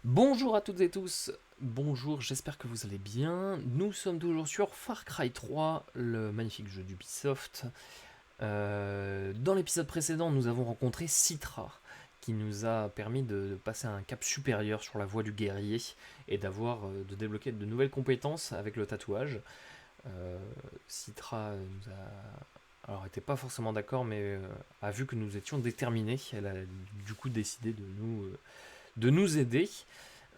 Bonjour à toutes et tous, bonjour, j'espère que vous allez bien. Nous sommes toujours sur Far Cry 3, le magnifique jeu d'Ubisoft. Dans l'épisode précédent, nous avons rencontré Citra, qui nous a permis de passer à un cap supérieur sur la voie du guerrier et de débloquer de nouvelles compétences avec le tatouage. Euh, Citra nous a, alors était pas forcément d'accord, mais a vu que nous étions déterminés. Elle a du coup décidé de nous aider.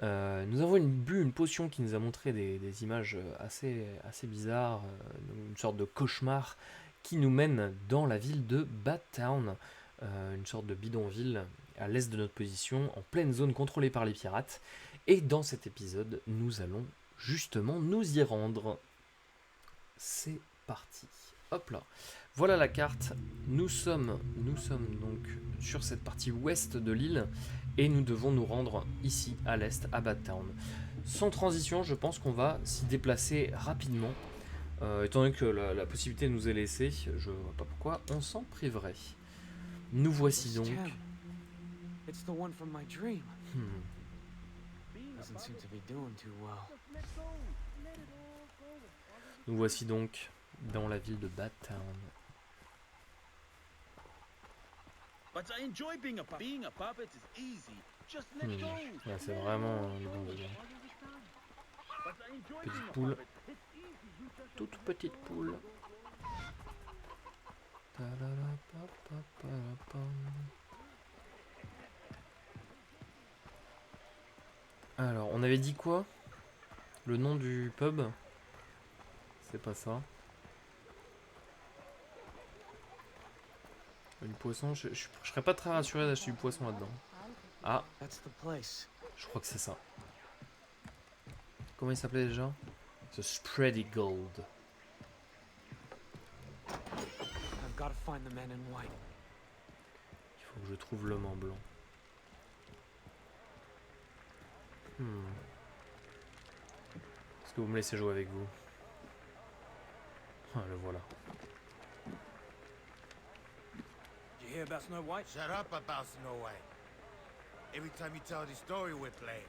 Nous avons bu une potion qui nous a montré des images assez bizarres, une sorte de cauchemar qui nous mène dans la ville de Bad Town, une sorte de bidonville à l'est de notre position, en pleine zone contrôlée par les pirates. Et dans cet épisode, nous allons justement nous y rendre. C'est parti. Hop là. Voilà la carte. Nous sommes donc sur cette partie ouest de l'île et nous devons nous rendre ici à l'est, à Bad Town. Sans transition, je pense qu'on va s'y déplacer rapidement. Étant donné que la possibilité nous est laissée, je vois pas pourquoi on s'en priverait. Nous voici This donc. gem. It's the one from my dream. Hmm, Doesn't seem to be doing too well. Nous voici donc dans la ville de Bad Town. But I enjoy being a puppet. Being a puppet is easy. Just let Hmm, go. ouais, c'est vraiment un bidonville. But I enjoy Petite being a poule. puppet. It's easy. You just Toute petite poule. Alors, on avait dit quoi? Le nom du pub? C'est pas ça. Du poisson, je serais pas très rassuré d'acheter du poisson là-dedans. Ah, That's the place. je crois que c'est ça. Comment il s'appelait déjà? The Spready Gold. I've got to find the man in white. Il faut que je trouve l'homme en blanc. Est-ce que vous me laissez jouer avec vous? Ah, le voilà. Did you hear about Snow White? Shut up about Snow White. Every time you tell the story, we're playing.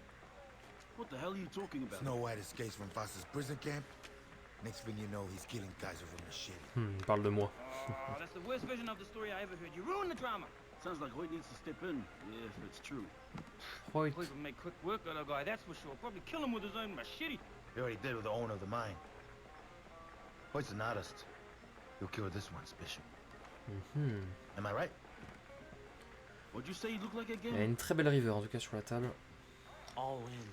What the hell are you talking about? Snow White escapes from Foster's prison camp. Next thing you know, he's killing Kaiser with machete. Il parle de moi. Oh, that's the worst version of the story I ever heard. You ruined the drama. Sounds like Hoyt needs to step in. Yeah, if it's true. Hoyt. Hoyt would make quick work of that guy, that's for sure. Probably kill him with his own machete. He already did with the owner of the mine. Hoyt's an artist. He'll kill this one, Bishop. Am I right? What'd you say he looked like Il y a again? une très belle river en tout cas sur la table. All in.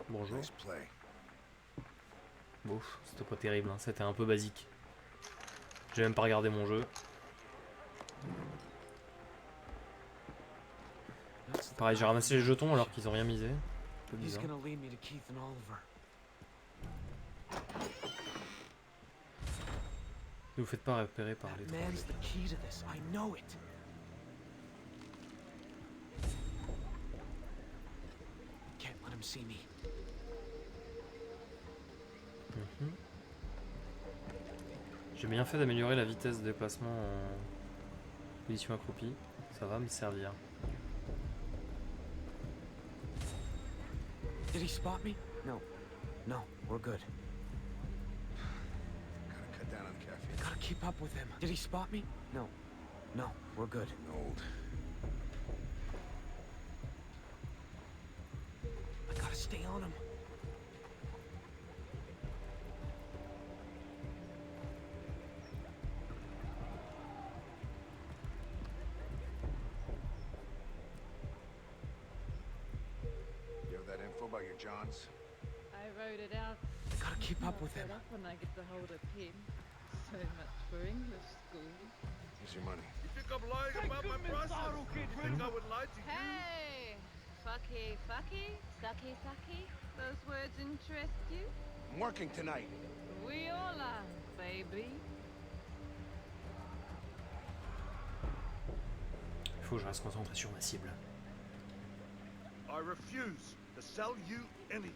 Bonjour. Nice play. Bon, c'était pas terrible, hein. C'était un peu basique. J'ai même pas regardé mon jeu. That's the Pareil, j'ai guy ramassé from les my jetons alors dream. qu'ils ont rien misé. Un peu He's bizarre. gonna lead me to Keith and Oliver. Ne vous faites pas repérer par les That man's the key to this. I know it. Can't let him see me. J'ai bien fait d'améliorer la vitesse de déplacement en position accroupie. Ça va me servir. Did he spot me? No. No, we're good. Gotta cut down on the caffeine. Gotta keep up with him. Did he spot me? No. No, we're good. Old. I gotta stay on him. You have that info about your Johns? I wrote it out. I gotta keep up with him. Set up when I get the hold of him. So much for English school. Here's your money. You think I'm lying about my prices? You think I would lie to you? Hey! Fucky, fucky, sucky, sucky. Those words interest you? I'm working tonight. We all are, baby. Il faut que je reste concentré sur ma cible. I refuse to sell you anything.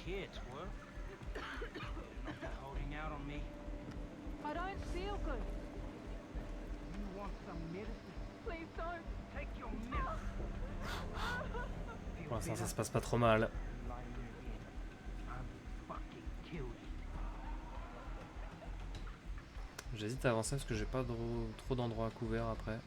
kids were. Not holding out on me. I don't feel good. You want some medicine? Please don't. Take your medicine. Pour l'instant, ça se passe pas trop mal. J'hésite à avancer parce que j'ai pas trop d'endroits à couvert après.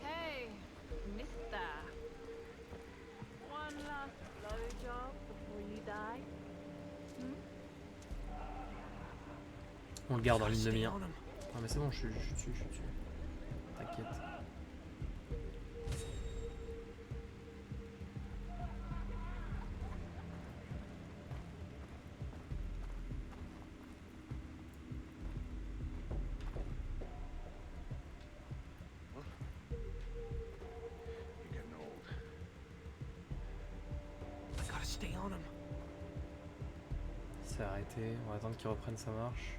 Hey, mister. One last blowjob before you die. On le garde en ligne de mire. Non mais c'est bon, je suis dessus. T'inquiète. I gotta stay on him. Il s'est arrêté, on va attendre qu'il reprenne sa marche.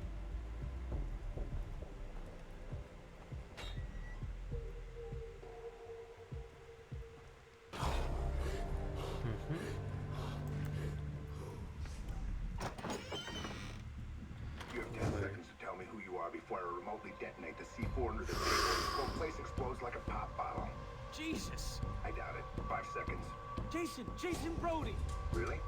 You have 10 seconds to tell me who you are before I remotely detonate the C4 under the table and the whole place explodes like a pop bottle. Jesus! I doubt it. 5 seconds. Jason Brody! Really?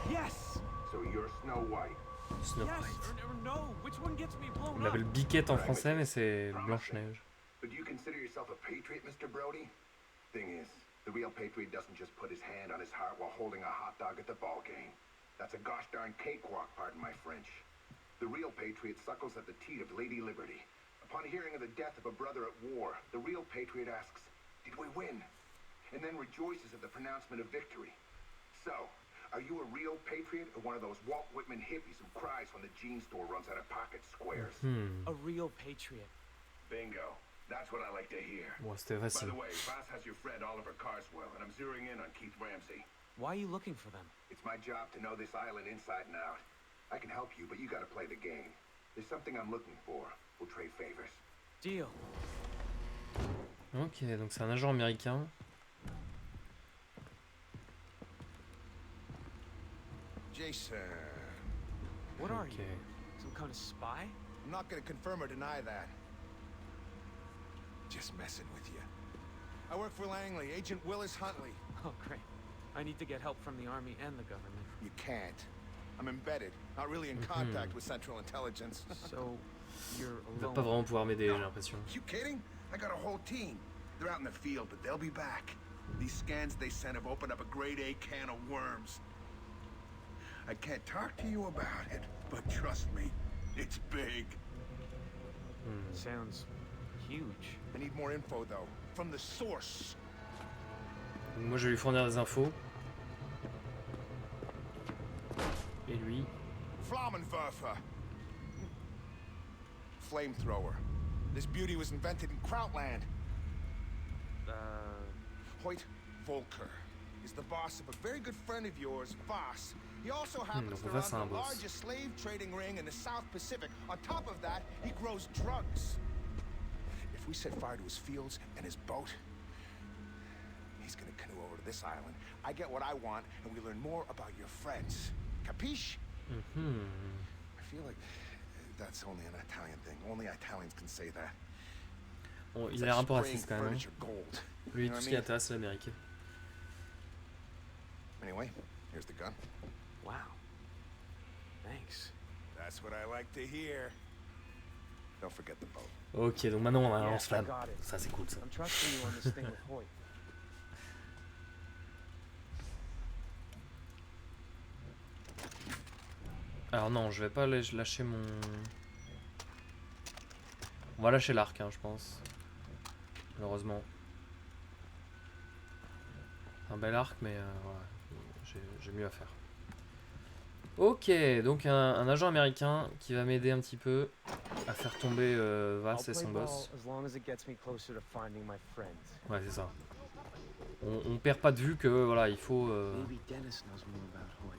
Yes! So you're Snow White. Snow Yes White. or no? Which one gets me blown On up? l'appelle Biquette en français, mais c'est Blanche-Neige. But do you consider yourself a patriot, Mr. Brody? Thing is, the real patriot doesn't just put his hand on his heart while holding a hot dog at the ball game. That's a gosh darn cakewalk, pardon my French. The real patriot suckles at the teat of Lady Liberty. Upon hearing of the death of a brother at war, the real patriot asks, "Did we win?" And then rejoices at the pronouncement of victory. So, are you a real patriot or one of those Walt Whitman hippies who cries when the jean store runs out of pocket squares? A real patriot. Bingo. That's what I like to hear. Bon, c'était By facile. the way, Boss has your friend Oliver Carswell, and I'm zeroing in on Keith Ramsey. Why are you looking for them? It's my job to know this island inside and out. I can help you, but you gotta play the game. There's something I'm looking for. We'll trade favors. Deal. Ok, donc c'est un agent américain. Jason. What are Ok. you? Some kind of spy? I'm not gonna confirm or deny that. Just messing with you. I work for Langley, Agent Willis Huntley. Oh, great. I need to get help from the army and the government. You can't. I'm embedded, not really in contact with Central Intelligence. So, you're Il va alone. pas vraiment pouvoir m'aider, j'ai l'impression. You kidding? I got a whole team. They're out in the field, but they'll be back. These scans they sent have opened up a grade A can of worms. I can't talk to you about it, but trust me, it's big. Sounds huge. I need more info, though, from the source. Donc moi je vais lui fournir des infos. Et lui. Flammenwerfer. Flamethrower. This beauty was invented in Krautland. Hoyt Volker is the boss of a very good friend of yours, Voss. He also happens to donc run Voss a un the boss. largest slave trading ring in the South Pacific. On top of that, he grows drugs. If we set fire to his fields and his boat, he's gonna canoe over to this island. I get what I want, and we learn more about your friends. Capiche? I feel like that's only an Italian thing. Only Italians can say that. Bon, It's il a like l'air un peu spraying raciste quand même. furniture gold. Lui, You know tout ce what I qui mean? intéresse c'est l'Amérique. Anyway, here's the gun. Wow. Thanks. That's what I like to hear. Don't forget the boat. Ok, donc maintenant on a un Yeah, I lance-flamme. got it. Ça c'est cool ça. I'm trusting you on this thing with Hoyt. Alors non, je vais pas lâcher mon... On va lâcher l'arc, hein, je pense. Malheureusement. Un bel arc, mais voilà, j'ai mieux à faire. Ok, donc un agent américain qui va m'aider un petit peu à faire tomber Vass et son boss. as long as it gets me closer to finding my friends. Ouais, c'est ça. On perd pas de vue que voilà, il faut... Maybe Dennis knows more about Hoyt.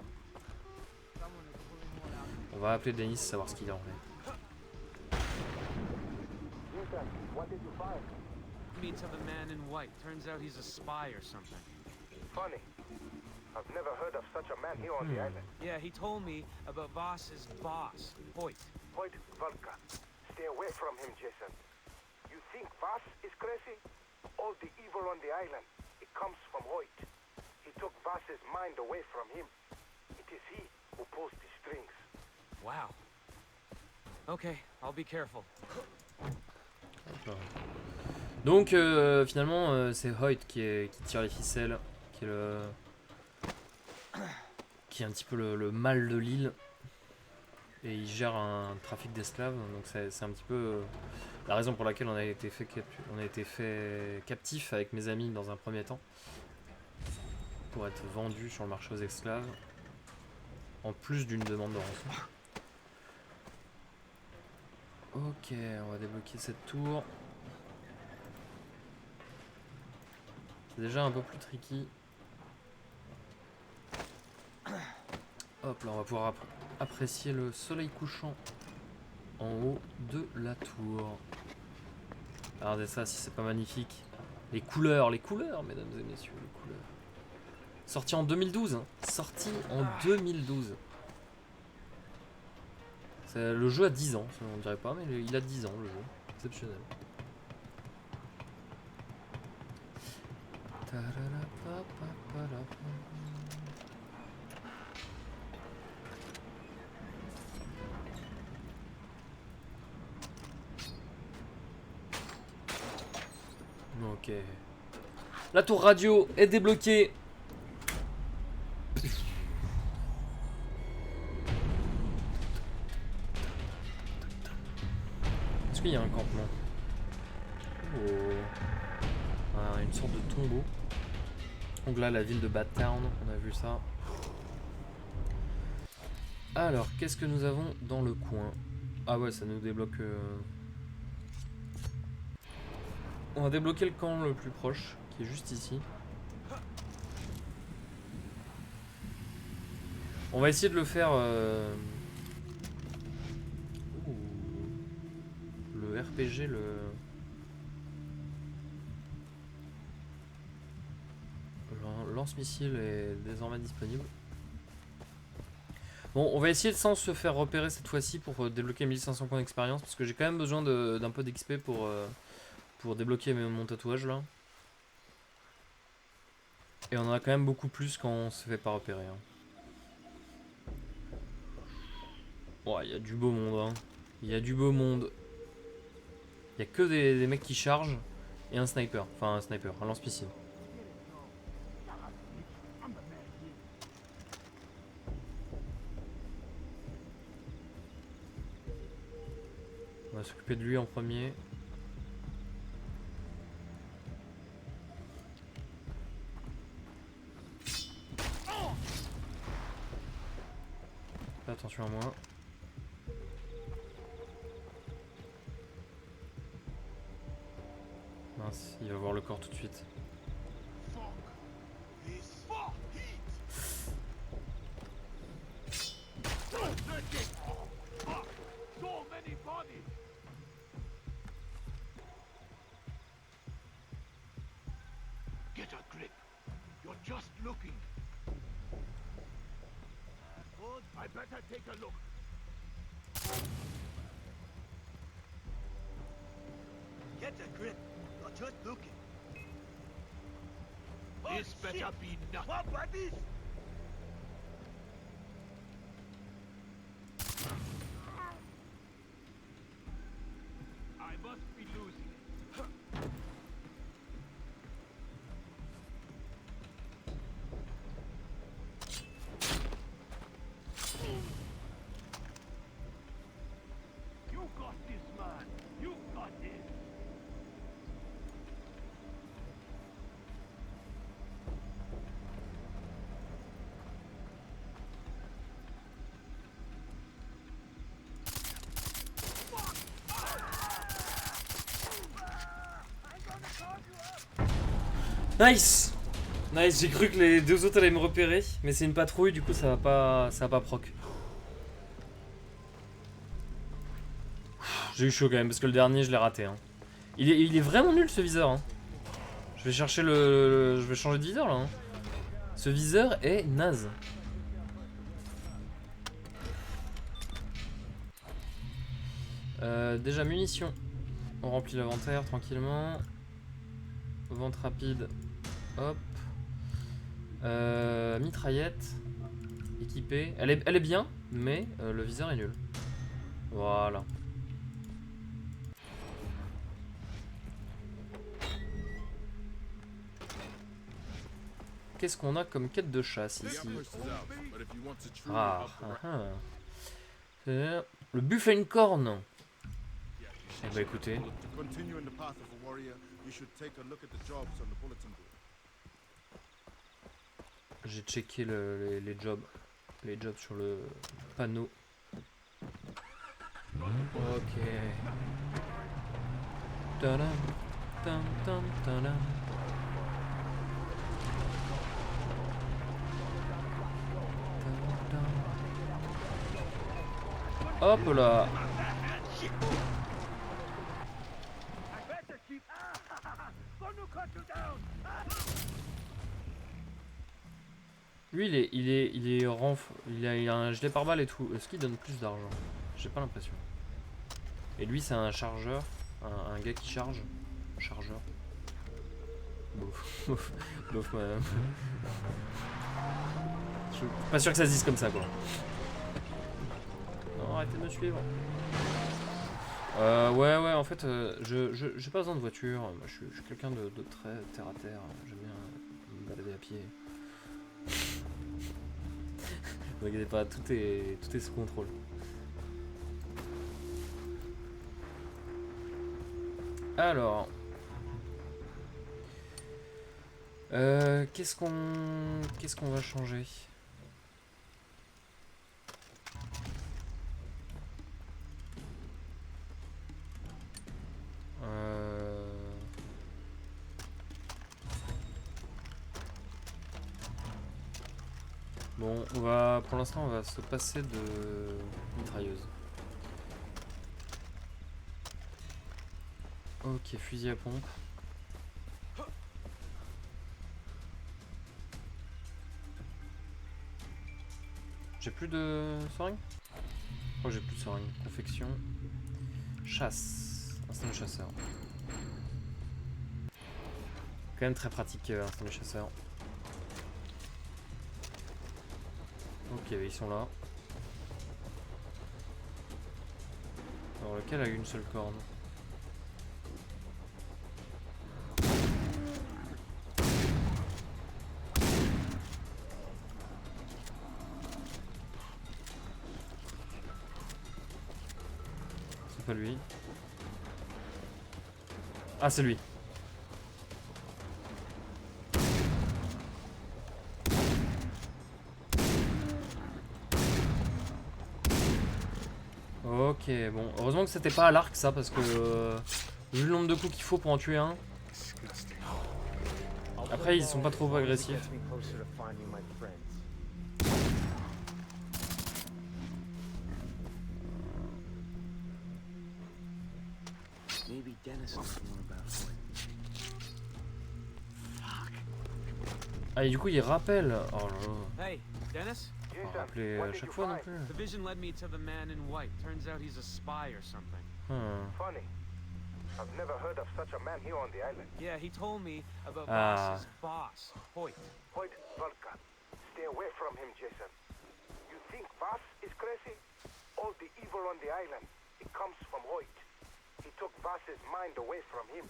On va appeler Dennis, savoir ce qu'il en est. Jason, what did you find? Me to the man in white. Turns out he's a spy or something. Funny. I've never heard of such a man here on the island. Yeah, he told me about Voss's boss, Hoyt. Hoyt Volka. Stay away from him, Jason. You think Voss is crazy? All the evil on the island, it comes from Hoyt. He took Voss's mind away from him. It is he who pulls the strings. Wow. Okay, I'll be careful. Donc finalement c'est Hoyt qui tire les ficelles, qui est un petit peu le mal de l'île, et il gère un trafic d'esclaves. Donc c'est un petit peu la raison pour laquelle on a été fait captif avec mes amis dans un premier temps, pour être vendu sur le marché aux esclaves, en plus d'une demande de rançon. Ok, on va débloquer cette tour. C'est déjà un peu plus tricky. Hop là, on va pouvoir apprécier le soleil couchant en haut de la tour. Regardez ça, si c'est pas magnifique. Les couleurs, mesdames et messieurs, les couleurs. Sorti en 2012, hein. Sorti en 2012. Le jeu a 10 ans, on dirait pas, mais il a 10 ans le jeu. Exceptionnel. Ok. La tour radio est débloquée. Est-ce qu'il y a un campement? Oh. Ah, une sorte de tombeau. Donc là, la ville de Badtown, on a vu ça. Alors, qu'est-ce que nous avons dans le coin? Ah ouais, ça nous débloque... On va débloquer le camp le plus proche, qui est juste ici. On va essayer de le faire... Le RPG, le lance-missile est désormais disponible. Bon, on va essayer de sans se faire repérer cette fois-ci pour débloquer 1500 points d'expérience, parce que j'ai quand même besoin d'un peu d'XP pour débloquer mon tatouage là. Et on en a quand même beaucoup plus quand on se fait pas repérer. Hein. Ouais, il y a du beau monde. Hein. Il y a du beau monde. Il y a que des mecs qui chargent et un sniper. Enfin, un sniper, un lance-missile. On va s'occuper de lui en premier. Fais attention à moi. Mince, il va voir le corps tout de suite. Get a grip. You're just looking. Good. I better take a look. Get a grip. You're just looking. This better be nothing. What about this? I must be losing it. You got this, man. You got this. Nice! Nice, j'ai cru que les deux autres allaient me repérer, mais c'est une patrouille, du coup ça va pas proc. J'ai eu chaud quand même, parce que le dernier je l'ai raté. Hein. Il est vraiment nul ce viseur. Hein. Je vais chercher le... Je vais changer de viseur là. Hein. Ce viseur est naze. Déjà munitions. On remplit l'inventaire tranquillement. Vente rapide. Hop. Mitraillette. Équipée. Elle est bien, mais le viseur est nul. Voilà. Qu'est-ce qu'on a comme quête de chasse ici? Rare. Le buffle à une corne. Eh bah écoutez. J'ai checké les jobs. Les jobs sur le panneau. Ok. Tadam, tam, tam, tadam. Hop là. Lui il a un gilet pare-balles et tout. Est-ce qu'il donne plus d'argent? J'ai pas l'impression. Et lui c'est un chargeur, un gars qui charge. Chargeur. Bof, bof, bof madame. Je suis pas sûr que ça se dise comme ça quoi. Non, arrêtez de me suivre. Ouais, en fait, j'ai pas besoin de voiture. Moi, je suis quelqu'un de très terre à terre. J'aime bien me balader à pied. Ne vous inquiétez pas, tout est sous contrôle. Alors. Qu'est-ce qu'on va changer? Bon, pour l'instant, on va se passer de mitrailleuse. Ok, fusil à pompe. J'ai plus de seringue? Je crois que j'ai plus de seringue. Confection. Chasse. Instant de chasseur. Quand même très pratique, instant de chasseur. Ok, ils sont là. Alors lequel a une seule corne? C'est pas lui. Ah, c'est lui. Ok, bon, heureusement que c'était pas à l'arc ça, parce que vu le nombre de coups qu'il faut pour en tuer un. Après, ils sont pas trop agressifs. Ah, et du coup, il rappelle. Oh là là. Hey, Dennis? On va rappeler à chaque fois non plus. The vision led me to the man in white. Turns out he's a spy or something. Funny. I've never heard of such a man here on the island. Yeah, he told me about Ah. Voss's boss, Hoyt. Hoyt Volka. Stay away from him, Jason. You think Voss is crazy? All the evil on the island, it comes from Hoyt. He took Voss's mind away from him.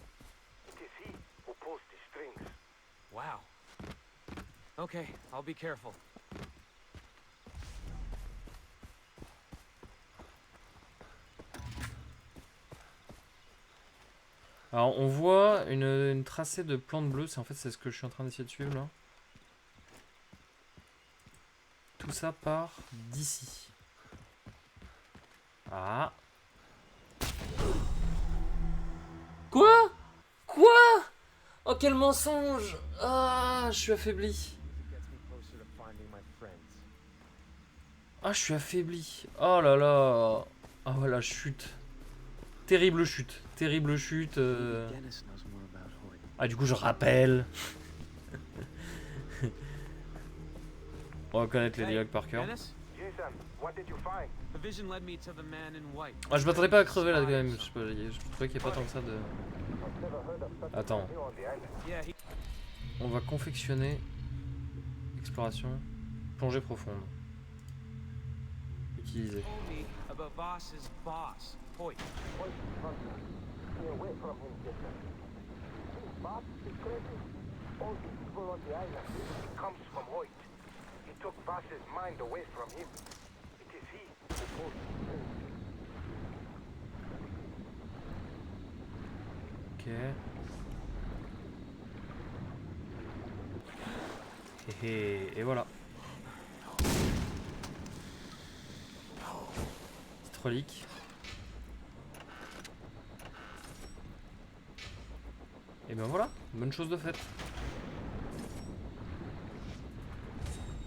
It is he who pulls the strings. Wow. Okay, I'll be careful. Alors on voit une tracée de plantes bleues, c'est en fait c'est ce que je suis en train d'essayer de suivre là. Tout ça part d'ici. Ah. Quoi? Quoi? Oh quel mensonge! Ah, je suis affaibli. Ah, je suis affaibli. Oh là là. Ah voilà, chute. Terrible chute. Terrible chute. Dennis knows more about Hoyt. Ah, du coup, je rappelle. On va connaître les dialogues par cœur. Dennis? Jason, what did you find? The vision led me to the man in white. Ah, je m'attendais pas à crever là quand même. Je trouvais qu'il n'y a pas tant que ça de. Attends. You on the island. Yeah, he On va confectionner. Exploration. Plongée profonde. Utiliser. told me about Voss's boss, Hoyt. Stay away from him, Jason. His boss is crazy. All the evil on the island, it comes from Hoyt. He took Voss's mind away from him. It is he who pulls the strings. Ok. Et voilà. Petite relique. Et ben voilà, bonne chose de faite.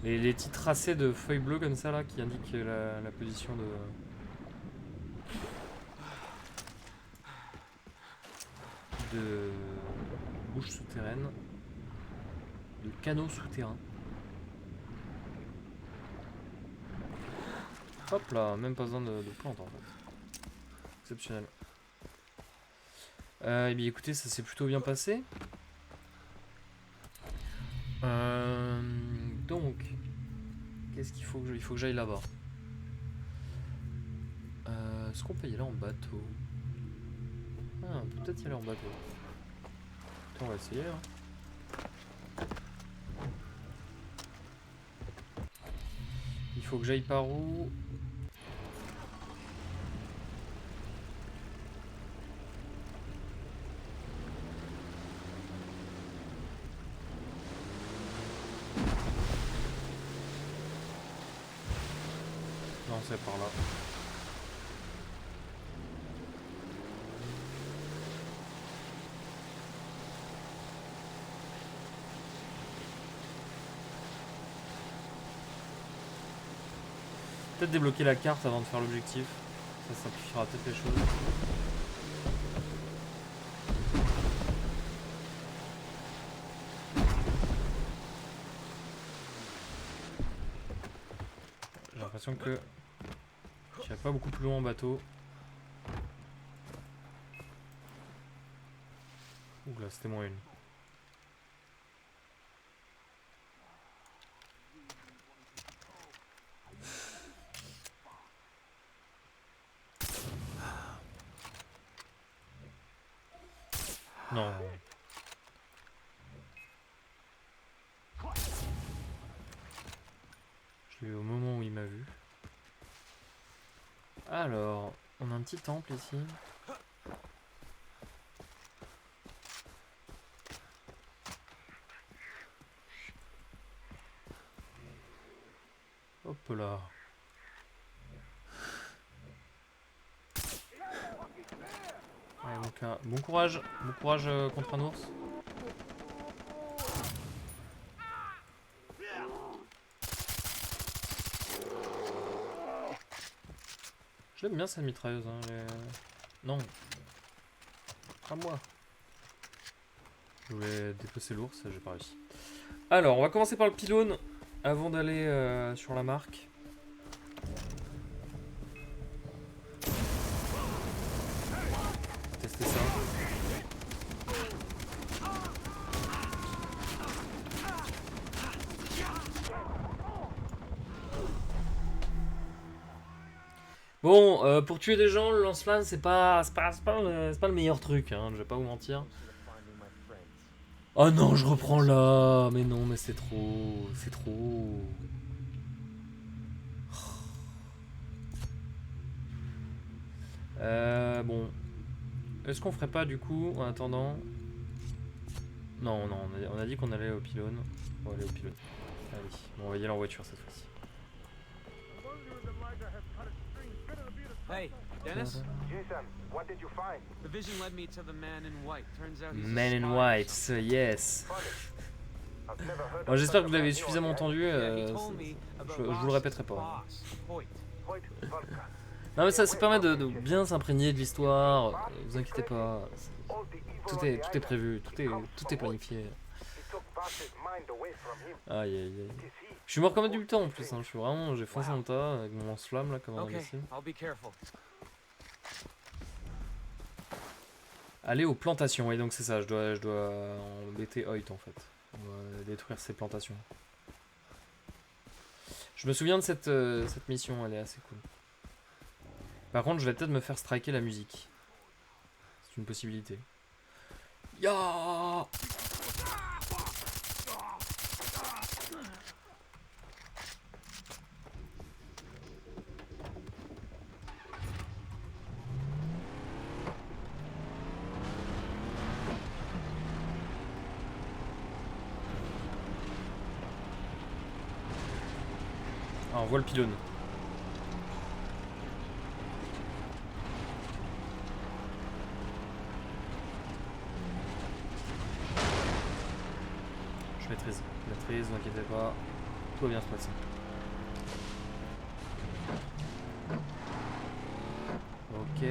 Les petits tracés de feuilles bleues comme ça là qui indiquent la position de bouches souterraines, de canaux souterrains. Hop là, même pas besoin de plantes en fait. Exceptionnel. Eh bien écoutez, ça s'est plutôt bien passé. Donc, qu'est-ce qu'il faut que il faut que j'aille là-bas. Est-ce qu'on peut y aller en bateau? Ah, on peut peut-être y aller en bateau. Écoutez, on va essayer. Hein. Il faut que j'aille par où? Non, c'est par là. Peut-être débloquer la carte avant de faire l'objectif. Ça simplifiera peut-être les choses. J'ai l'impression que j'irai pas beaucoup plus loin en bateau. Ouh là, c'était moins une. Non. Je l'ai eu au moment où il m'a vu. Alors, on a un petit temple ici. Hop là. Ouais, donc, bon courage contre un ours. Je l'aime bien cette mitrailleuse. Hein, non. Pas moi. Je voulais dépecer l'ours, j'ai pas réussi. Alors, on va commencer par le pylône avant d'aller sur la marque. Tester ça. Bon, pour tuer des gens, le lance-flamme, c'est pas le meilleur truc, hein, je vais pas vous mentir. Oh non, je reprends là. Mais non, mais c'est trop. C'est trop. Bon. Est-ce qu'on ferait pas du coup en attendant? Non, non, on a dit qu'on allait au pylône. On va aller au pylône. Allez, bon, on va y aller en voiture cette fois-ci. Hey, Dennis? Jason, what did you find? The vision led me to the man in white. Turns out he's a Man in spy. white, so yes. I've never heard Bon, of j'espère such que vous a l'avez man suffisamment on the entendu. Yeah, he told me about Je vous le Voss's répéterai pas. boss, Hoyt. island. Hoyt Volker. Non mais ça permet de bien s'imprégner de l'histoire, vous inquiétez pas. Tout est prévu, tout est planifié. Aïe aïe aïe. Je suis mort comme un débutant en plus, hein. J'ai foncé dans le tas avec mon lance-flamme là comme un Okay, imbécile. I'll be careful. Aller aux plantations, et donc c'est ça, je dois embêter Hoyt en fait. On va détruire ses plantations. Je me souviens de cette mission, elle est assez cool. Par contre, je vais peut-être me faire striker la musique. C'est une possibilité. Ya! Ah, on voit le pylône. Je maîtrise, vous inquiétez pas. Tout va bien se passer. Ok.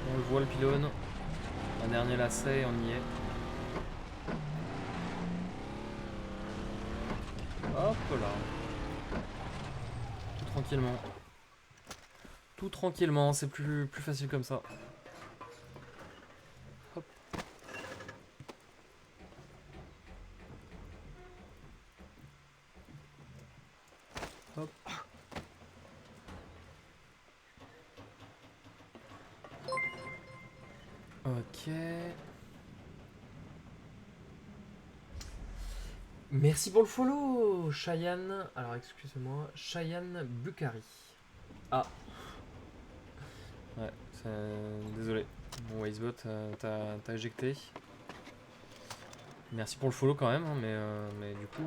On le voit le pylône. Un dernier lacet, on y est. Hop là. Tout tranquillement. Tout tranquillement, c'est plus facile comme ça. Hop. Hop. Ok. Merci pour le follow, Cheyenne. Alors, excusez-moi, Cheyenne Bukhari. Ah. Ouais, désolé. Mon Wisebot t'as éjecté. Merci pour le follow quand même, hein, mais du coup...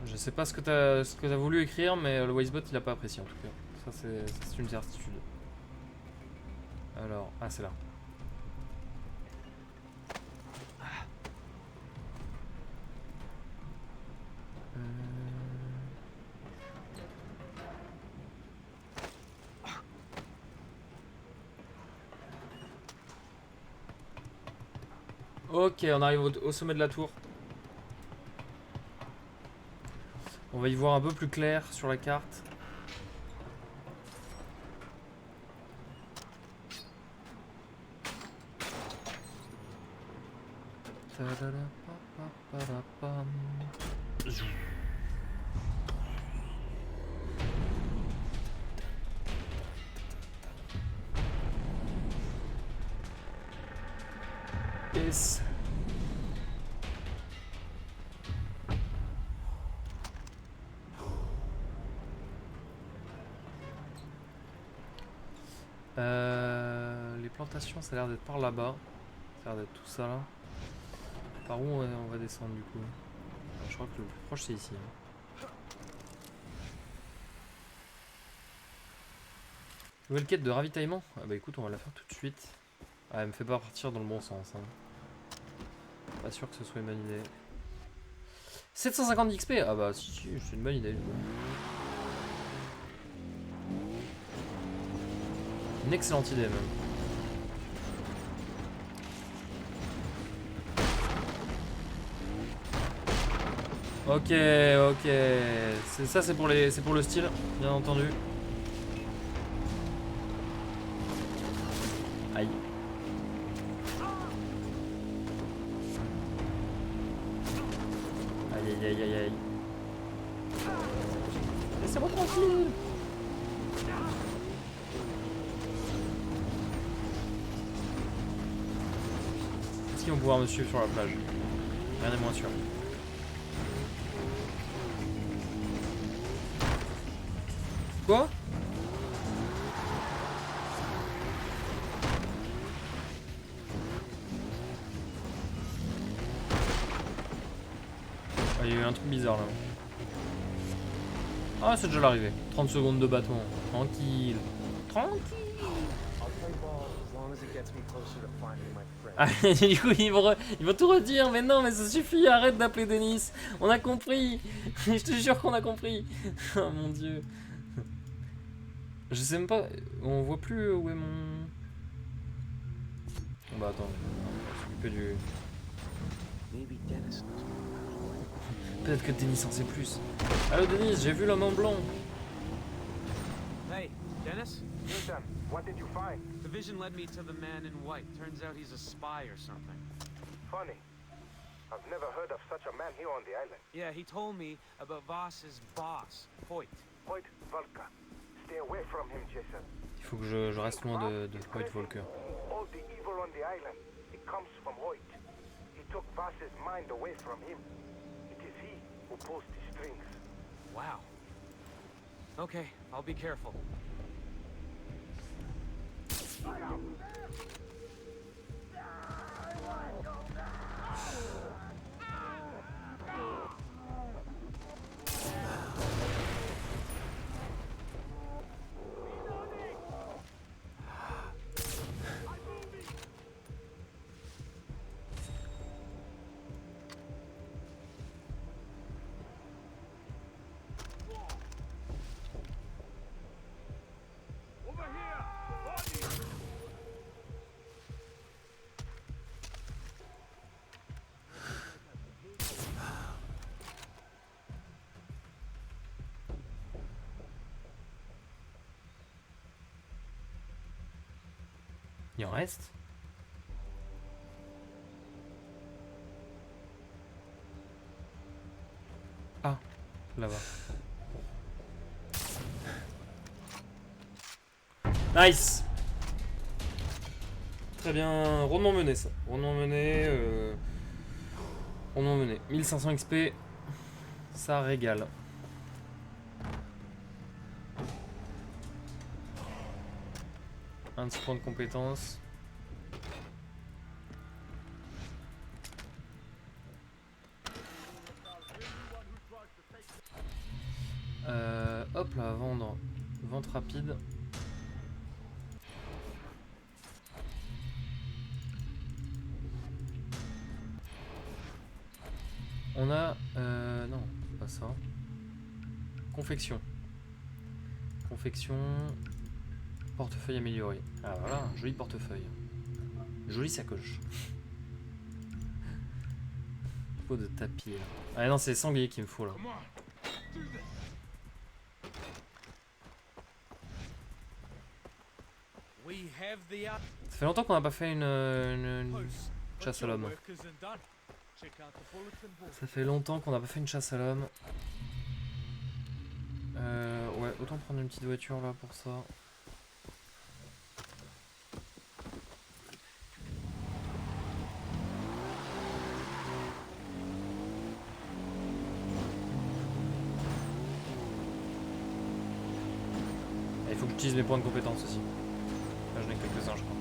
Je sais pas ce que t'as voulu écrire, mais le Wisebot il a pas apprécié en tout cas. Ça c'est une certitude. Alors, ah c'est là. Ok, on arrive au sommet de la tour. On va y voir un peu plus clair sur la carte. Yes. Les plantations, ça a l'air d'être par là-bas. Ça a l'air d'être tout ça là. Par où on va descendre du coup? Je crois que le plus proche c'est ici. Nouvelle quête de ravitaillement? Ah bah écoute, on va la faire tout de suite. Ah, elle me fait pas partir dans le bon sens. Hein. Pas sûr que ce soit une bonne idée. 750 d'XP? Ah bah si, c'est une bonne idée. Une excellente idée même. Ok, ok. Ça c'est pour le style, bien entendu. Aïe. Aïe aïe aïe aïe aïe. Laissez-moi tranquille. Est-ce qu'ils vont pouvoir me suivre sur la plage? Rien n'est moins sûr. Quoi? Il y a eu un truc bizarre là. Ah, c'est déjà l'arrivée. 30 secondes de battement. Tranquille. Tranquille. I'll play ball as long as it gets me closer to finding my friend. Ah, du coup, ils vont tout redire. Mais non, mais ça suffit. Arrête d'appeler Denis. On a compris. Je te jure qu'on a compris. Oh mon dieu. Je sais même pas. On voit plus où est mon. Bah attends. On va s'occuper du. Maybe Dennis knows. Peut-être que Denis en sait plus. Allô Denis, j'ai vu l'homme en blanc. Hey, Dennis? Nathan, what did you find? The vision led me to the man in white. Turns out he's a spy or something. Funny. I've never heard of such a man here on the island. Yeah, he told me about Voss's boss, Hoyt. Hoyt Volker. Stay away from him, Jason. Il faut que je reste loin de Hoyt Volker. All the evil on the island, it comes from Hoyt. He took Voss's mind away from him. It is he who pulls the strings. Wow. Okay, I'll be careful. Il en reste? Ah, là-bas. Nice! Très bien, rondement mené ça. Rondement mené. Rondement mené. 1500 XP. Ça régale. Un petit point de compétence. Hop là, vendre. Vente rapide. On a... non, c'est pas ça. Confection. Confection... Portefeuille amélioré. Ah voilà, un joli portefeuille. Jolie sacoche. Pot de tapis. Là. Ah non, c'est les sangliers qu'il me faut là. Ça fait longtemps qu'on n'a pas fait une chasse à l'homme. Ça fait longtemps qu'on n'a pas fait une chasse à l'homme. Ouais, autant prendre une petite voiture là pour ça. Il faut que j'utilise mes points de compétence aussi. Là j'en ai quelques-uns je crois.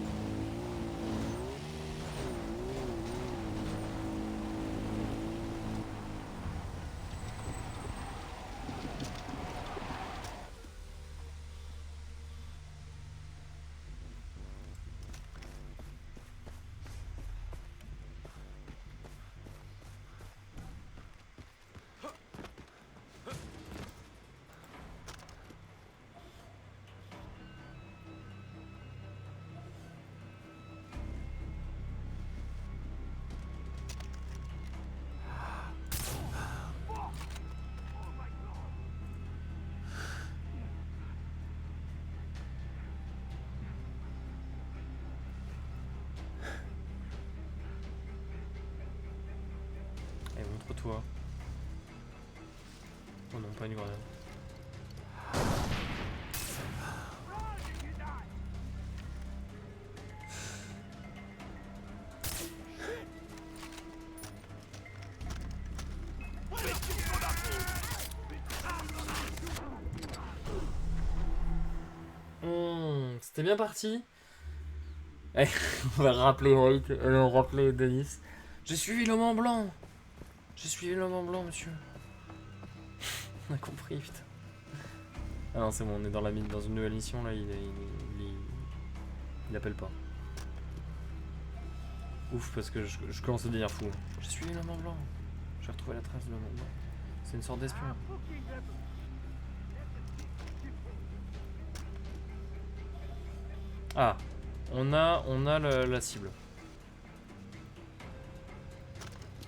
Allez, montre-toi. Oh non, pas une grenade. C'était bien parti. Allez, on va rappeler Hoyt, on va rappeler Denis. J'ai suivi l'homme en blanc. J'ai suivi l'homme en blanc, monsieur. On a compris, putain. Ah non, c'est bon, on est dans une nouvelle mission là, il appelle pas. Ouf, parce que je commence à devenir fou. J'ai suivi le Mont Blanc. J'ai retrouvé la trace de le Mont Blanc. C'est une sorte d'espion. Ah, on a la cible.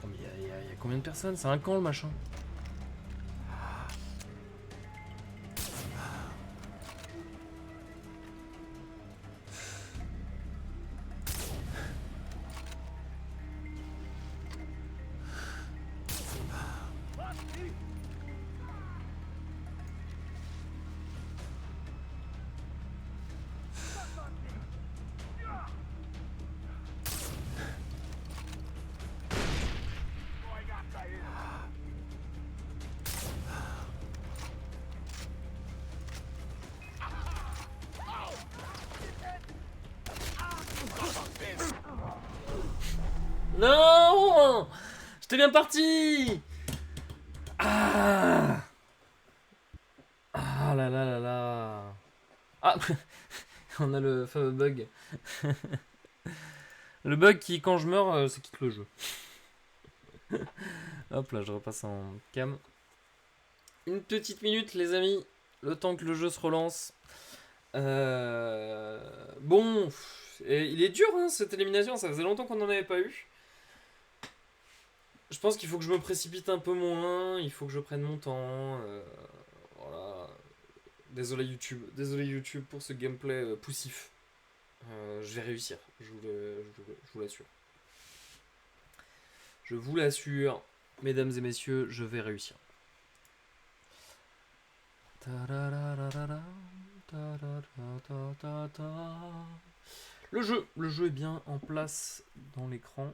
Oh, mais il y a combien de personnes? C'est un camp le machin. Non! J'étais bien parti! Ah! Ah là là là là! Ah! On a le fameux bug. Le bug qui, quand je meurs, ça quitte le jeu. Hop là, je repasse en cam. Une petite minute, les amis. Le temps que le jeu se relance. Bon, il est dur, hein, cette élimination. Ça faisait longtemps qu'on n'en avait pas eu. Je pense qu'il faut que je me précipite un peu moins. Il faut que je prenne mon temps. Voilà. Désolé YouTube pour ce gameplay poussif. Je vais réussir, je vous l'assure. Je vous l'assure, mesdames et messieurs, je vais réussir. Le jeu est bien en place dans l'écran.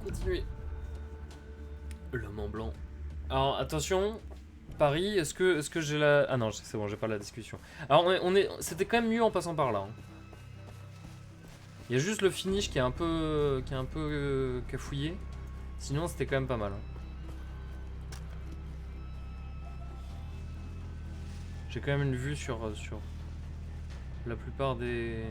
Continuez. L'homme en blanc. Alors attention, Paris, est-ce que j'ai la... Ah non, c'est bon, j'ai pas la discussion. Alors c'était quand même mieux en passant par là. Hein. Il y a juste le finish qui est un peu cafouillé. Sinon, c'était quand même pas mal. Hein. J'ai quand même une vue sur la plupart des...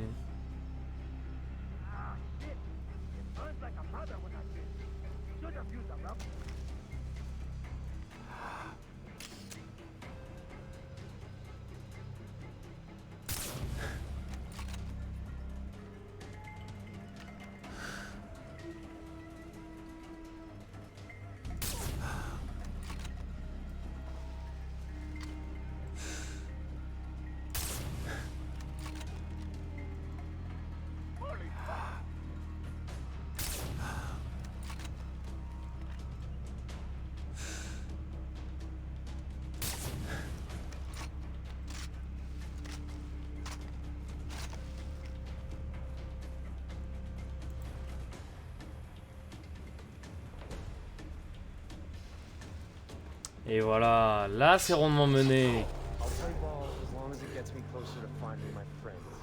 Et voilà, là c'est rondement mené. I'll play ball as long as it gets me closer to finding my friends.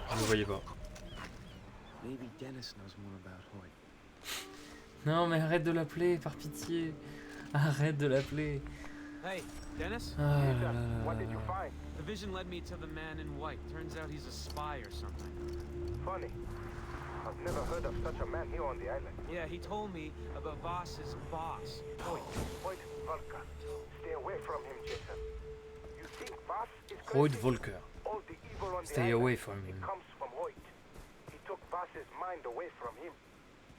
Je ne voyais pas. Maybe Dennis knows more about Hoyt. Non mais arrête de l'appeler, par pitié. Arrête de l'appeler. Hey, Dennis? Ah là là là What là did you là. find? The vision led me to the man in white. Turns out he's a spy or something. Funny. I've never heard of such a man here on the island. Yeah, he told me about Voss's boss. Hoyt Volker. Stay away from him, Jason. You think Voss is Hoyt crazy? Volker. All the evil on the Stay island, away from him. it comes from Hoyt. He took Voss's mind away from him.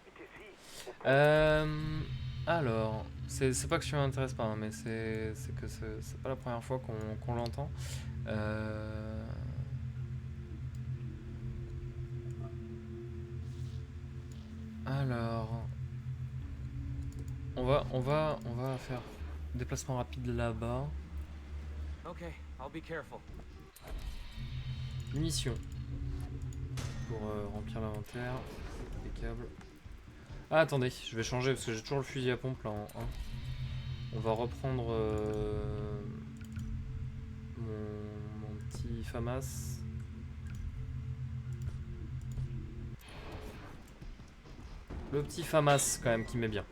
It is he who Alors, c'est pas que je m'intéresse pas, hein, mais c'est que c'est pas la première fois qu'on l'entend. Alors, on va faire déplacement rapide là-bas. Okay, I'll be careful. Munitions pour remplir l'inventaire. Impeccable. Ah attendez, je vais changer parce que j'ai toujours le fusil à pompe là en 1. On va reprendre mon petit FAMAS. Le petit FAMAS quand même qui met bien.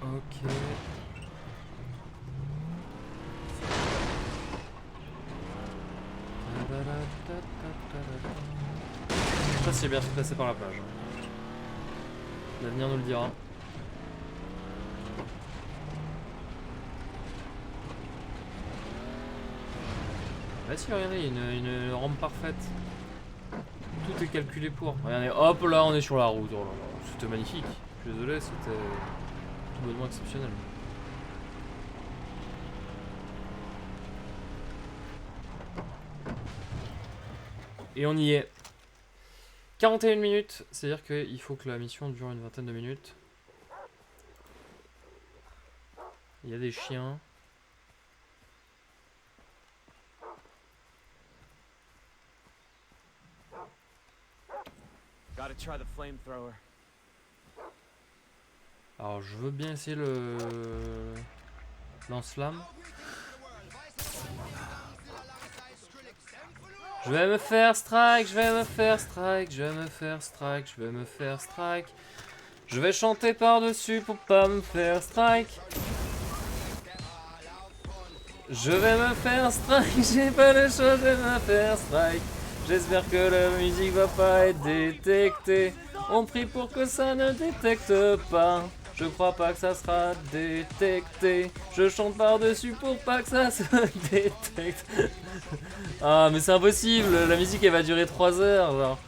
Ok. Je sais pas si j'ai bien fait de passer par la plage. L'avenir nous le dira. Bah si, regardez, il y a une rampe parfaite. Tout est calculé pour. Regardez, hop là, on est sur la route. Oh là là, c'était magnifique. Je suis désolé, c'était tout bonnement exceptionnel. Et on y est. 41 minutes, c'est-à-dire qu'il faut que la mission dure une vingtaine de minutes. Il y a des chiens. Gotta try the flamethrower. Alors je veux bien essayer le lance-flamme. Je vais me faire strike, je vais me faire strike, je vais me faire strike, je vais me faire strike. Je vais chanter par-dessus pour pas me faire strike. Je vais me faire strike, j'ai pas le choix, je vais me faire strike. J'espère que la musique va pas être détectée. On prie pour que ça ne détecte pas. Je crois pas que ça sera détecté. Je chante par-dessus pour pas que ça se détecte. Ah mais c'est impossible, la musique elle va durer 3 heures genre.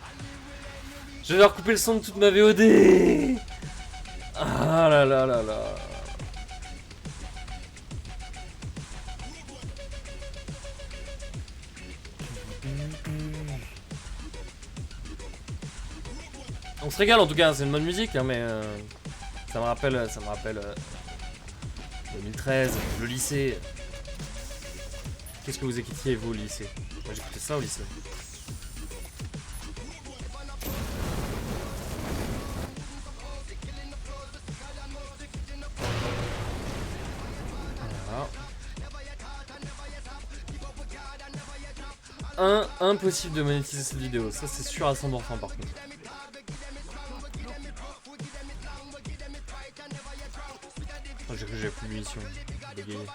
Je vais leur couper le son de toute ma VOD. Ah là là là là. On se régale en tout cas, c'est une bonne musique hein, mais ça me rappelle 2013, le lycée. Qu'est-ce que vous écoutiez vous au lycée? Moi j'écoutais ça au lycée. Voilà. Impossible de monétiser cette vidéo, ça c'est sûr à 100% par contre. Oh, j'ai cru que j'avais plus de munitions. Bégayé.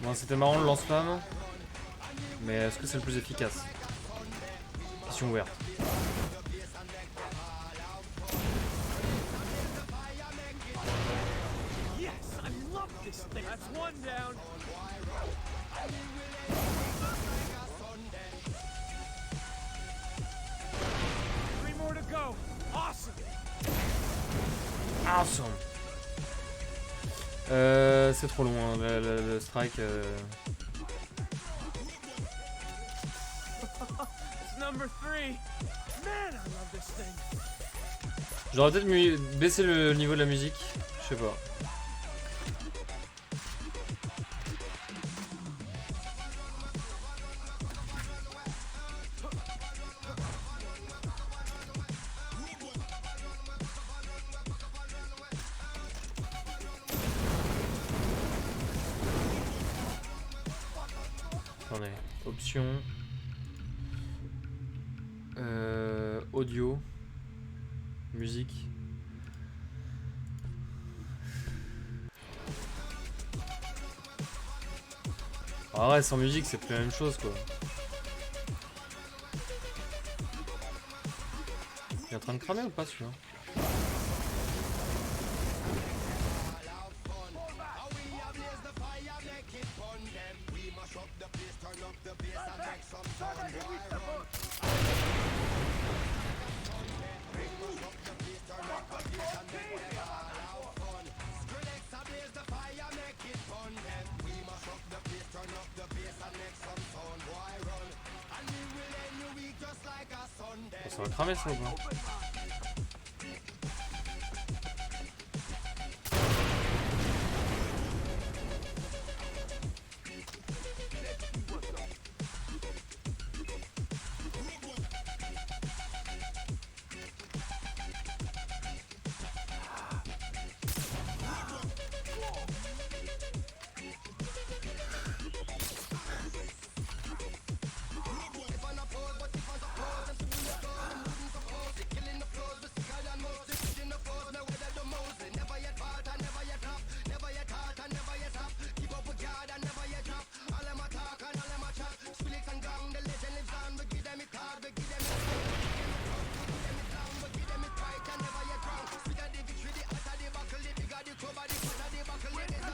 Bon, c'était marrant le lance-flamme, mais est-ce que c'est le plus efficace? Question ouverte. Yes, I love this thing. That's one down. Three more to go. Awesome. Awesome. C'est trop loin, le strike. J'aurais peut-être baissé le niveau de la musique, je sais pas. Attendez, option, audio, musique. Ah ouais, sans musique c'est plus la même chose quoi. Il est en train de cramer ou pas celui-là? Oh, ça va cramer ça ou pas?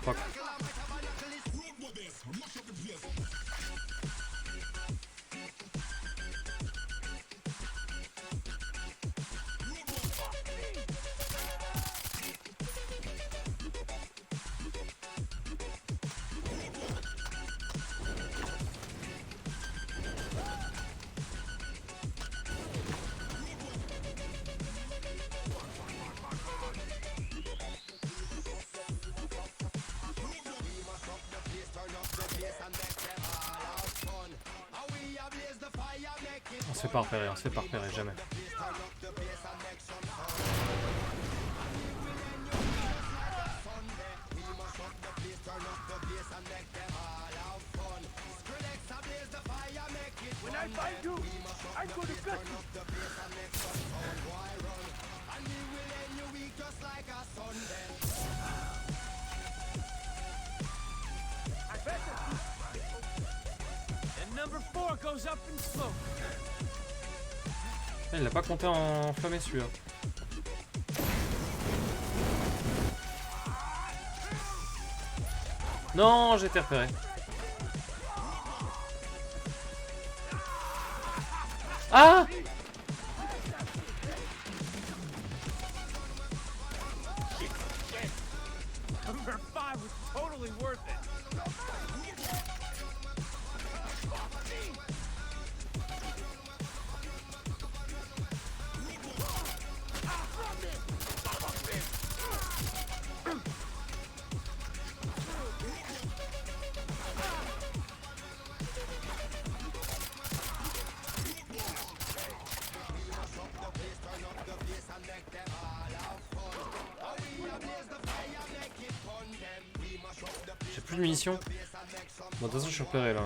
Fuck. On se fait pas repérer, on se fait pas repérer, jamais. Il l'a pas compté en flammé celui-là. Non, j'ai été repéré. Ah! Number 5 was totally worth it. J'ai plus de munitions. Bon, de toute façon, je suis repéré là.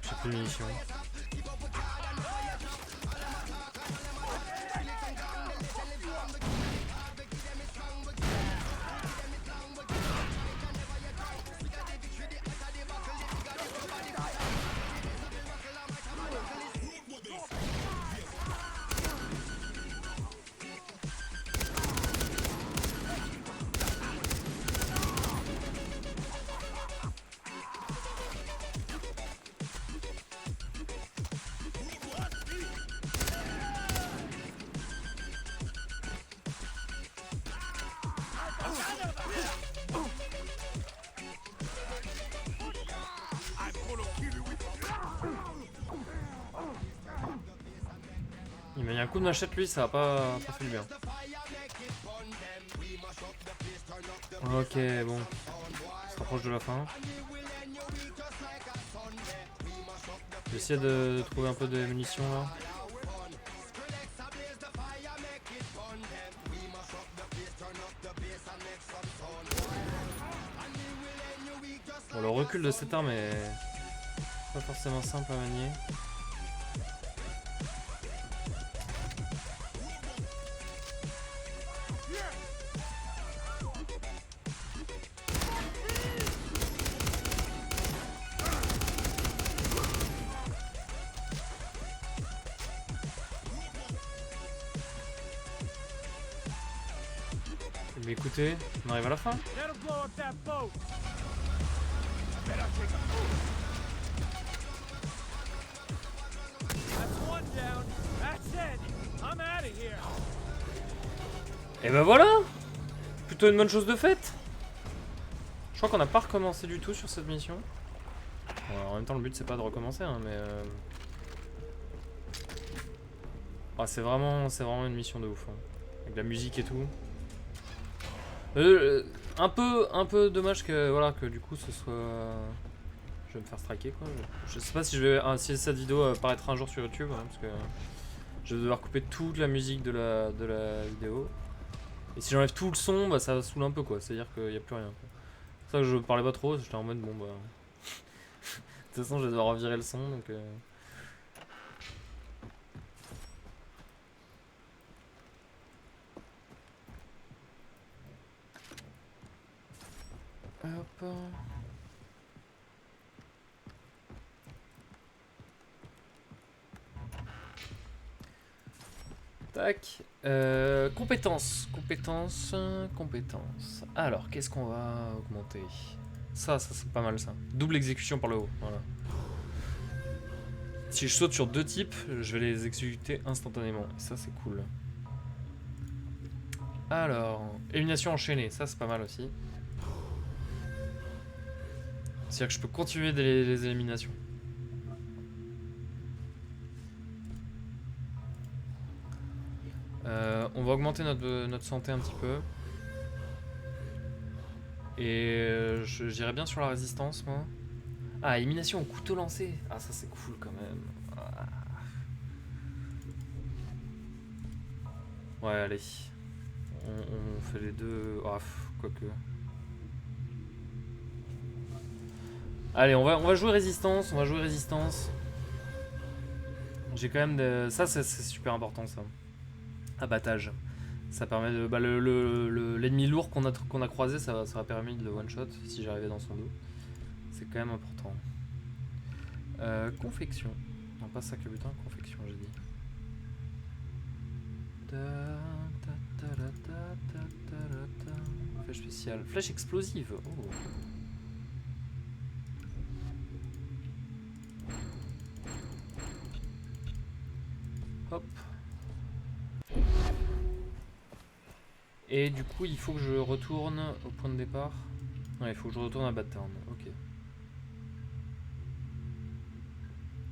J'ai plus de munitions. Il m'a mis un coup de machette lui, ça a pas fait du bien. Ok, bon. On se rapproche de la fin. J'essaie de trouver un peu de munitions là. Bon, le recul de cette arme est pas forcément simple à manier. Mais écoutez, on arrive à la fin. That'll blow up that boat. That's one down. That's it. I'm out of here. Et ben voilà. Plutôt une bonne chose de faite. Je crois qu'on n'a pas recommencé du tout sur cette mission. Bon, en même temps le but c'est pas de recommencer hein, mais ah, c'est vraiment une mission de ouf hein. Avec la musique et tout. Un peu dommage que voilà que du coup ce soit. Je vais me faire striker quoi. Je sais pas si je vais si cette vidéo apparaîtra un jour sur YouTube hein, parce que je vais devoir couper toute la musique de la vidéo. Et si j'enlève tout le son, bah ça saoule un peu quoi. C'est à dire qu'il n'y a plus rien. Quoi. C'est ça que je parlais pas trop. J'étais en mode bon bah. De toute façon je vais devoir revirer le son donc. Hop. Tac. Compétences. Alors, qu'est-ce qu'on va augmenter? Ça c'est pas mal ça. Double exécution par le haut. Voilà. Si je saute sur deux types, je vais les exécuter instantanément. Et ça c'est cool. Alors, élimination enchaînée. Ça c'est pas mal aussi. C'est-à-dire que je peux continuer les éliminations. On va augmenter notre santé un petit peu. Et j'irai bien sur la résistance, moi. Ah, élimination au couteau lancé. Ah, ça c'est cool quand même. Ah. Ouais, allez. On fait les deux. Ah, quoique. Allez, on va jouer résistance. J'ai quand même de... Ça, c'est super important, ça. Abattage. Ça permet de... Bah, l'ennemi lourd qu'on a croisé, ça va permis de le one-shot, si j'arrivais dans son dos. C'est quand même important. Confection. Non, pas sac à butin, confection, j'ai dit. Flèche spéciale. Flèche explosive. Oh. Hop. Et du coup, il faut que je retourne au point de départ. Ouais, il faut que je retourne à Badtown. Ok.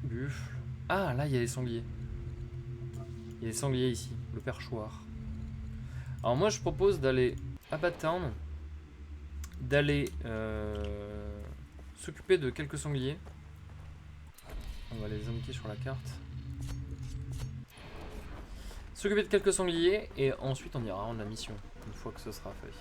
Buffle. Ah, là, il y a les sangliers. Il y a les sangliers ici. Le perchoir. Alors moi, je propose d'aller à Badtown. D'aller s'occuper de quelques sangliers. On va les indiquer sur la carte. S'occuper de quelques sangliers et ensuite on ira rendre la mission une fois que ce sera fait.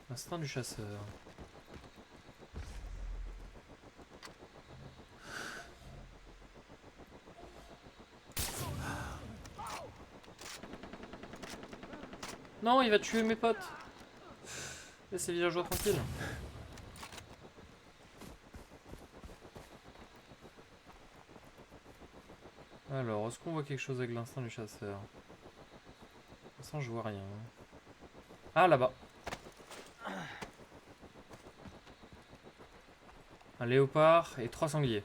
Instinct du chasseur. Non, il va tuer mes potes. Laisse les villageois tranquilles. Alors, est-ce qu'on voit quelque chose avec l'instinct du chasseur? Pour l'instant, je vois rien. Ah, là-bas. Un léopard et 3 sangliers.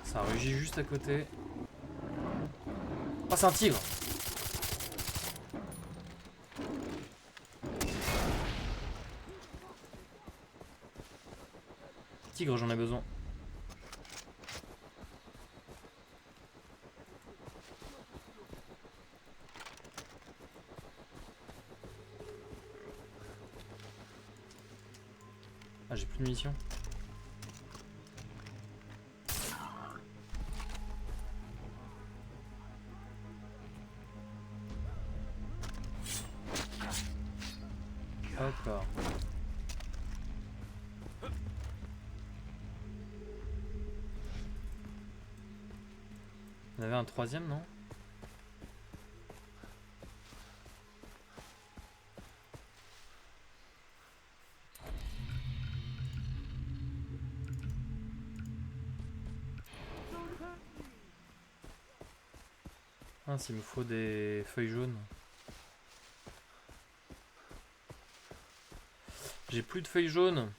Ça rugit juste à côté. Oh, c'est un tigre! Tigre, j'en ai besoin. Ah, j'ai plus de munitions. D'accord. Il y en avait un troisième, non? Ah, s'il me faut des feuilles jaunes. J'ai plus de feuilles jaunes.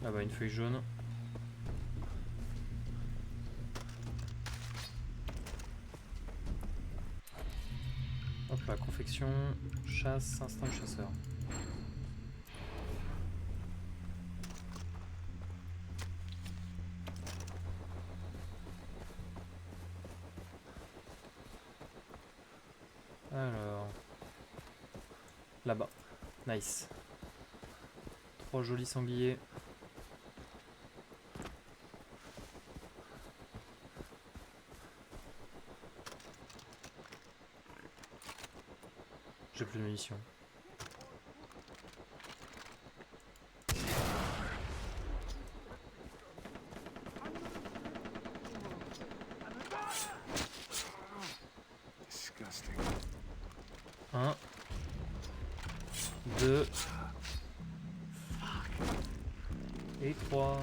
Ah bah une feuille jaune. Hop là, confection, chasse, instinct chasseur. Alors, là-bas, nice. 3 jolis sangliers. J'ai plus de munitions. Disgusting. 1, 2 et 3.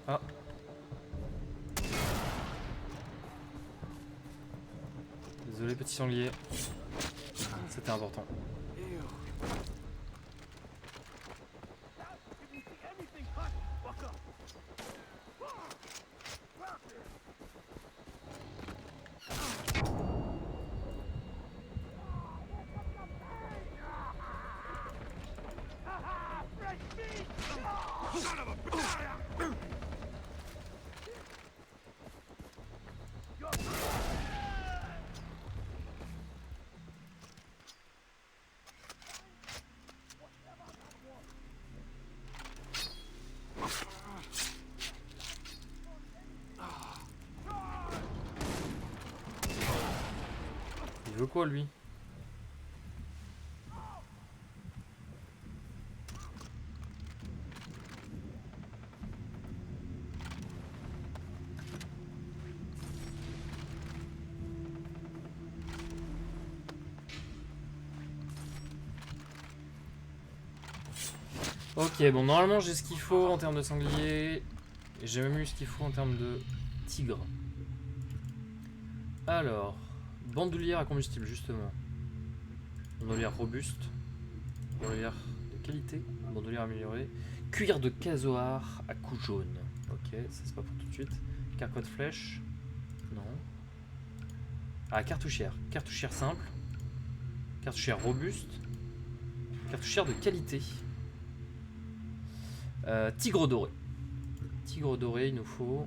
Ah. Désolé petit sanglier. C'était important. Il veut quoi lui? Ok, bon, normalement j'ai ce qu'il faut en termes de sanglier. Et j'ai même eu ce qu'il faut en termes de tigre. Alors, bandoulière à combustible, justement. Bandoulière robuste. Bandoulière de qualité. Bandoulière améliorée. Cuir de casoar à coups jaunes. Ok, ça c'est pas pour tout de suite. Carquois de flèche. Non. Ah, cartouchière. Cartouchière simple. Cartouchière robuste. Cartouchière de qualité. Tigre doré. Tigre doré, il nous faut.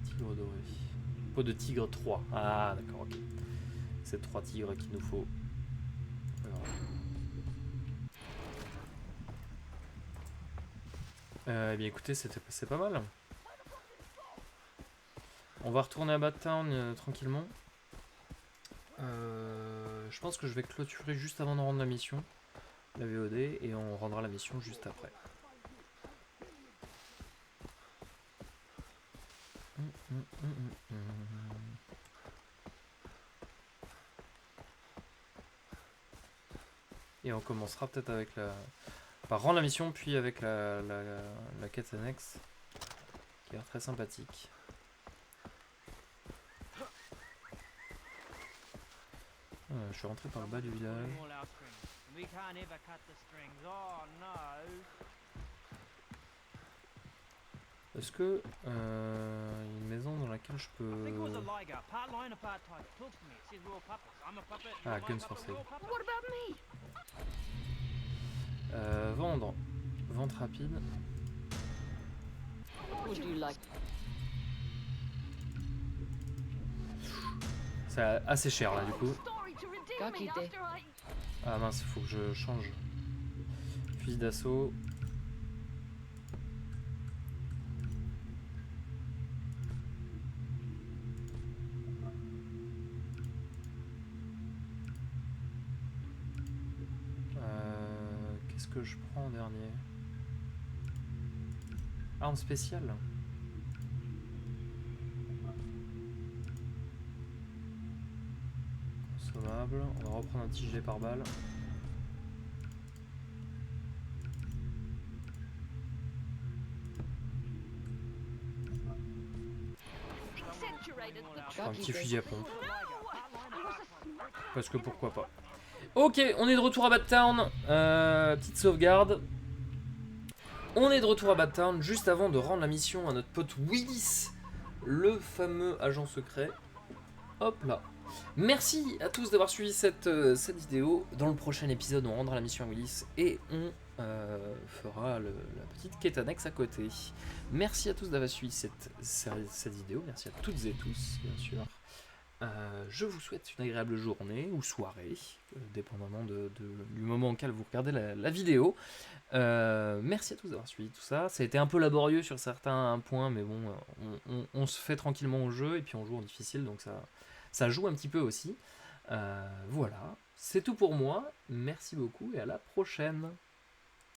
Tigre doré. Peau de tigre 3. Ah, d'accord, ok. C'est 3 tigres qu'il nous faut. Eh bien écoutez, c'est pas mal. On va retourner à Badtown tranquillement. Je pense que je vais clôturer juste avant de rendre la mission, la VOD, et on rendra la mission juste après. Et on commencera peut-être avec par rendre la mission, puis avec la quête annexe, qui a l'air très sympathique. Je suis rentré par le bas du village. Est-ce que y a une maison dans laquelle je peux... Ah, Guns for Sale. Vendre. Vente rapide. C'est assez cher là du coup. Ah mince, faut que je change. Fusil d'assaut. Qu'est-ce que je prends en dernier? Arme spéciale. Consommable. On va reprendre un petit jet par balle. Je prends un petit fusil à pompe. Parce que pourquoi pas. Ok, on est de retour à Badtown. Petite sauvegarde. On est de retour à Badtown juste avant de rendre la mission à notre pote Willis, le fameux agent secret. Hop là. Merci à tous d'avoir suivi cette vidéo. Dans le prochain épisode, on rendra la mission à Willis et on fera la petite quête annexe à côté. Merci à tous d'avoir suivi cette vidéo. Merci à toutes et tous, bien sûr. Je vous souhaite une agréable journée ou soirée, dépendamment du moment auquel vous regardez la vidéo. Merci à tous d'avoir suivi tout ça. Ça a été un peu laborieux sur certains points, mais bon, on se fait tranquillement au jeu et puis on joue en difficile, donc ça joue un petit peu aussi. Voilà, c'est tout pour moi. Merci beaucoup et à la prochaine.